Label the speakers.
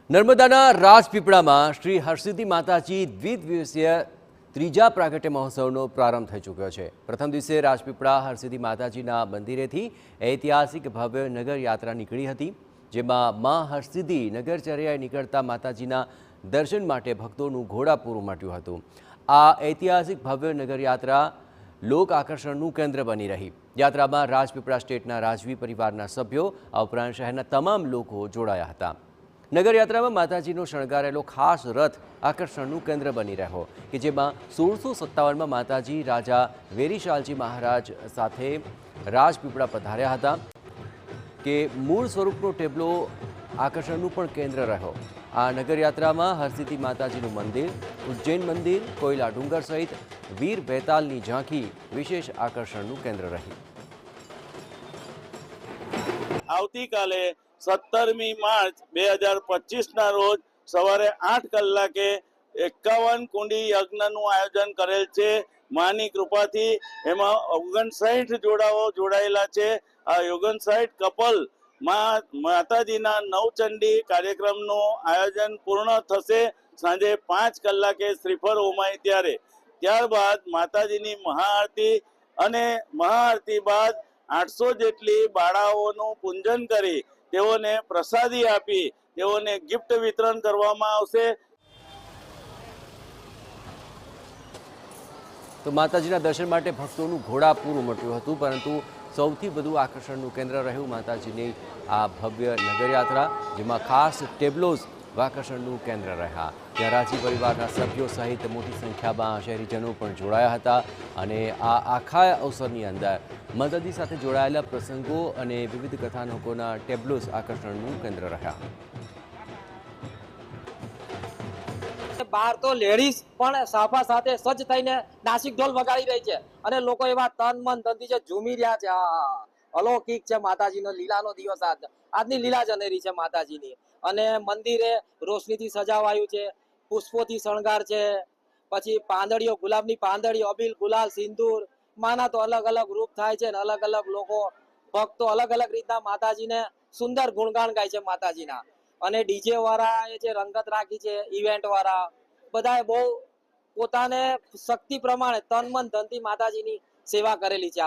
Speaker 1: નર્મદાના રાજપીપળામાં શ્રી હરસિદ્ધિ માતાજી દ્વિદિવસીય ત્રીજા પ્રાગટ્ય મહોત્સવનો પ્રારંભ થઈ ચૂક્યો છે। પ્રથમ દિવસે રાજપીપળા હરસિદ્ધિ માતાજીના મંદિરેથી ઐતિહાસિક ભવ્ય નગર યાત્રા નીકળી હતી, જેમાં મા હરસિદ્ધિ નગરચર્યાએ નીકળતા માતાજીના દર્શન માટે ભક્તોનું ઘોડાપૂર ઉમટ્યું હતું। આ ઐતિહાસિક ભવ્ય નગર યાત્રા લોક આકર્ષણનું કેન્દ્ર બની રહી। યાત્રામાં રાજપીપળા સ્ટેટના રાજવી પરિવારના સભ્યો આ ઉપરાંત શહેરના તમામ લોકો જોડાયા હતા। નગરયાત્રામાં માતાજીનો શણગારેલો ખાસ રથ આકર્ષણનું કેન્દ્ર બની રહ્યો કે જેમાં 1657માં માતાજી રાજા વેરીશાલજી મહારાજ સાથે રાજપીપળા પધાર્યા હતા કે મૂળ સ્વરૂપનો ટેબલો આકર્ષણનું પણ કેન્દ્ર રહ્યો। આ નગરયાત્રામાં હરસિદ્ધિ માતાજીનું મંદિર, ઉજ્જૈન મંદિર, કોયલા ડુંગર સહિત વીર બેતાલની ઝાંખી વિશેષ આકર્ષણનું કેન્દ્ર રહી।
Speaker 2: આવતીકાલે 17મી માર્ચ 2025ના રોજ સવારે 8 કલાકે 51 કુંડી યજ્ઞનું આયોજન કરેલ છે। માની કૃપાથી એમાં 59 જોડાઓ જોડાયેલા છે। આ 59 કપલ માતાજીના નવચંડી કાર્યક્રમનું આયોજન પૂર્ણ થશે। સાંજે 5 કલાકે શ્રીફળ હોમાય ત્યારબાદ માતાજીની મહાઆરતી અને મહાઆરતી બાદ 800 જેટલી બાળાઓનું પૂજન કરી તેઓને પ્રસાદી આપી તેઓને ગિફ્ટ વિતરણ કરવામાં આવશે।
Speaker 1: તો માતાજીના દર્શન માટે ભક્તોનું ઘોડાપૂર ઉમટ્યું હતું, પરંતુ સૌથી વધુ આકર્ષણનું કેન્દ્ર રહ્યું માતાજીની આ ભવ્ય નગરયાત્રા, જેમાં ખાસ ટેબ્લોઝ આકર્ષણનું કેન્દ્ર રહ્યા। ત્યાં રાજવી પરિવારના સભ્યો સહિત મોટી સંખ્યામાં શહેરીજનો પણ જોડાયા હતા અને આ આખા અવસરની અંદર માતાજી સાથે જોડાયેલા પ્રસંગો અને વિવિધ કથાનકોના ટેબ્લોઝ આકર્ષણનું કેન્દ્ર રહ્યા।
Speaker 3: બહાર તો લેડીઝ પણ સાફા સાથે સજ્જ થઈને નાસિક ઢોલ વગાડી રહી છે અને લોકો એવા તન મન ધનથી જે ઝૂમી રહ્યા છે। અલૌકિક છે માતાજીનો લીલાનો દિવસ। આજની લીલા જ અનેરી છે માતાજીની। અને મંદિરે રોશનીથી સજાવાયું છે, પુષ્પોથી શણગાર છે, પછી પાંદડીઓ, ગુલાબની પાંદડીઓ, અબીલ, ગુલાલ, સિંદૂર, માના તો અલગ અલગ રૂપ થાય છે અને અલગ અલગ લોકો ભક્તો અલગ અલગ રીતના માતાજીને સુંદર ગુણગાન ગાય છે માતાજીના। અને ડીજે વાળા એ જે રંગત રાખી છે, ઇવેન્ટ વાળા બધાએ બહુ પોતાને શક્તિ પ્રમાણે તન મન ધનથી માતાજીની સેવા કરેલી છે।